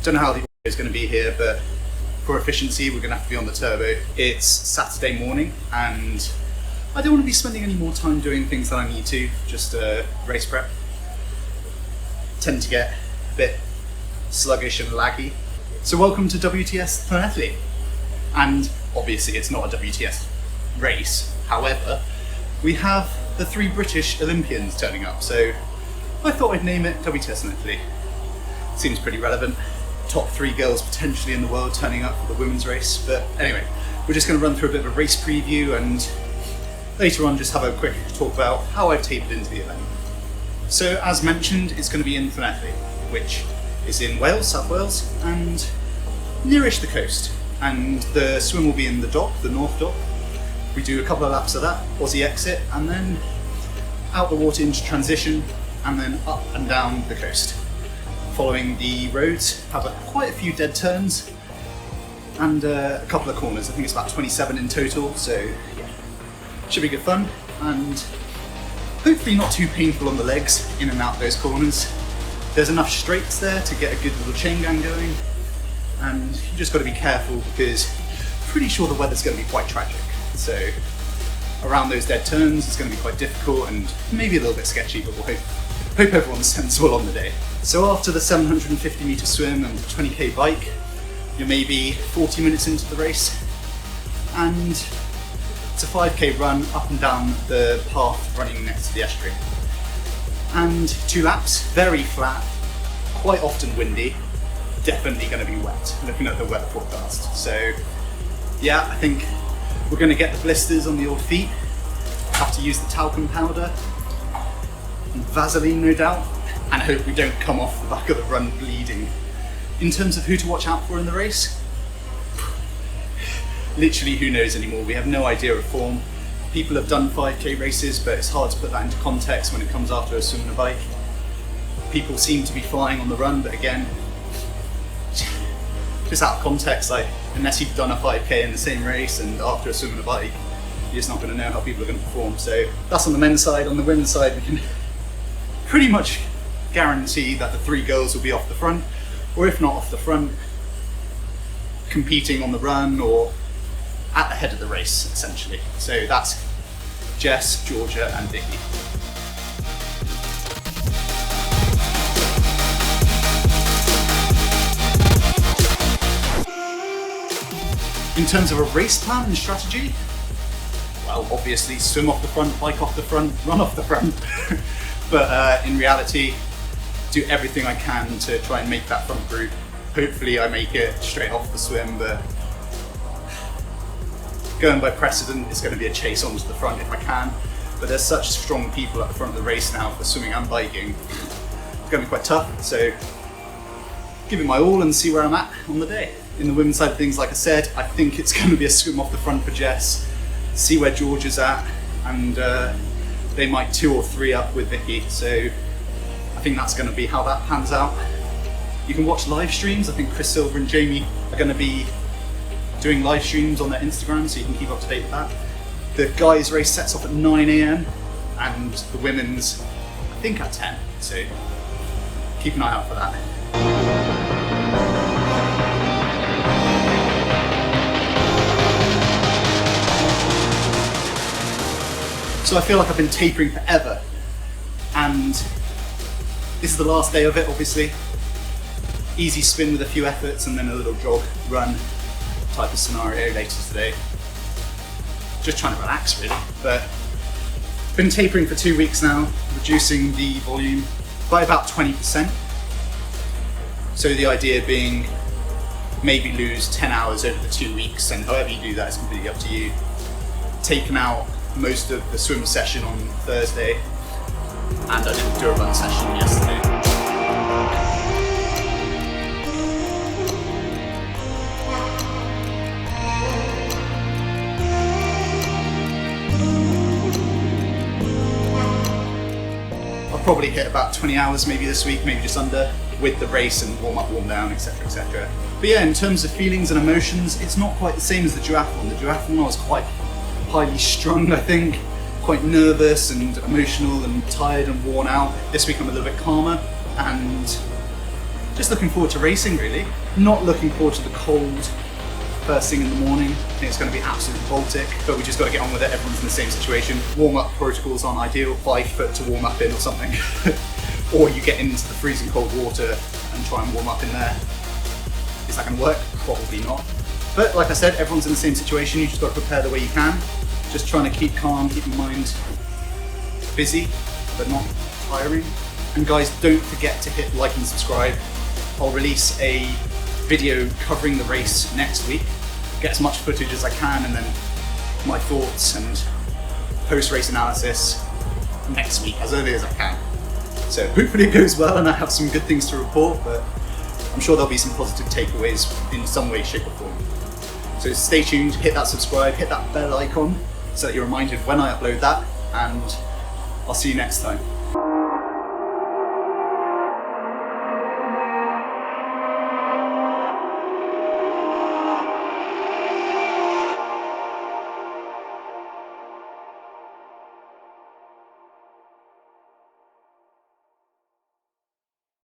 Don't know how the audio is going to be here, but for efficiency we're going to have to be on the turbo. It's Saturday morning and I don't want to be spending any more time doing things that I need to, just race prep. Tend to get a bit sluggish and laggy. So welcome to WTS LLANELLI. And obviously it's not a WTS race, however, we have the 3 British Olympians turning up, so I thought I'd name it WTS LLANELLI. Seems pretty relevant. Top 3 girls potentially in the world turning up for the women's race, but anyway, we're just going to run through a bit of a race preview and later on just have a quick talk about how I've tapered into the event. So as mentioned, it's going to be in Triathlete, which is in Wales, South Wales, and nearish the coast. And the swim will be in the dock, the North Dock. We do a couple of laps of that, Aussie exit, and then out the water into transition, and then up and down the coast. Following the roads, have quite a few dead turns, and a couple of corners. I think it's about 27 in total, so yeah, should be good fun, and hopefully not too painful on the legs in and out those corners. There's enough straights there to get a good little chain gang going, and you just got to be careful because I'm pretty sure the weather's going to be quite tragic. So around those dead turns it's going to be quite difficult and maybe a little bit sketchy, but we'll hope everyone's sensible on the day. So after the 750 metre swim and the 20k bike, you're maybe 40 minutes into the race, and it's a 5k run up and down the path running next to the estuary. And 2 laps, very flat, quite often windy, definitely going to be wet, looking at the weather forecast. So yeah, I think we're going to get the blisters on the old feet, have to use the talcum powder, and Vaseline no doubt, and hope we don't come off the back of the run bleeding. In terms of who to watch out for in the race, literally who knows anymore. We have no idea of form. People have done 5k races, but it's hard to put that into context when it comes after a swim and a bike. People seem to be flying on the run, but again, just out of context, like, unless you've done a 5k in the same race and after a swim and a bike, you're just not going to know how people are going to perform. So that's on the men's side. On the women's side, we can pretty much guarantee that the 3 girls will be off the front, or if not off the front, competing on the run or at the head of the race, essentially. So that's Jess, Georgia and Vicky. In terms of a race plan and strategy, well, obviously swim off the front, bike off the front, run off the front. But in reality, do everything I can to try and make that front group. Hopefully I make it straight off the swim, but going by precedent, it's going to be a chase onto the front if I can. But there's such strong people at the front of the race now for swimming and biking. It's going to be quite tough, so give it my all and see where I'm at on the day. In the women's side of things, like I said, I think it's going to be a swim off the front for Jess, see where George is at, and they might 2 or 3 up with Vicky, so I think that's going to be how that pans out. You can watch live streams. I think Chris Silver and Jamie are going to be doing live streams on their Instagram, so you can keep up to date with that. The guys' race sets off at 9 AM and the women's, I think, at 10, so keep an eye out for that. So I feel like I've been tapering forever, and this is the last day of it, obviously. Easy spin with a few efforts and then a little jog, run type of scenario later today. Just trying to relax really, but been tapering for 2 weeks now, reducing the volume by about 20%. So the idea being maybe lose 10 hours over the 2 weeks, and however you do that is completely up to you. Taken out most of the swim session on Thursday, and I didn't do a run session yesterday. I'll probably hit about 20 hours maybe this week, maybe just under, with the race and warm up, warm down, etc, etc. But yeah, in terms of feelings and emotions, it's not quite the same as the duathlon. The duathlon I was quite highly strung, I think, quite nervous and emotional and tired and worn out. This week I'm a little bit calmer, and just looking forward to racing really. Not looking forward to the cold first thing in the morning. I think it's going to be absolutely Baltic, but we just got to get on with it. Everyone's in the same situation. Warm-up protocols aren't ideal. 5 foot to warm up in or something. Or you get into the freezing cold water and try and warm up in there. Is that going to work? Probably not. But like I said, everyone's in the same situation. You just got to prepare the way you can. Just trying to keep calm, keep your mind busy, but not tiring. And guys, don't forget to hit like and subscribe. I'll release a video covering the race next week. Get as much footage as I can, and then my thoughts and post-race analysis next week, as early as I can. So hopefully it goes well and I have some good things to report, but I'm sure there'll be some positive takeaways in some way, shape or form. So stay tuned, hit that subscribe, hit that bell icon so that you're reminded when I upload that, and I'll see you next time.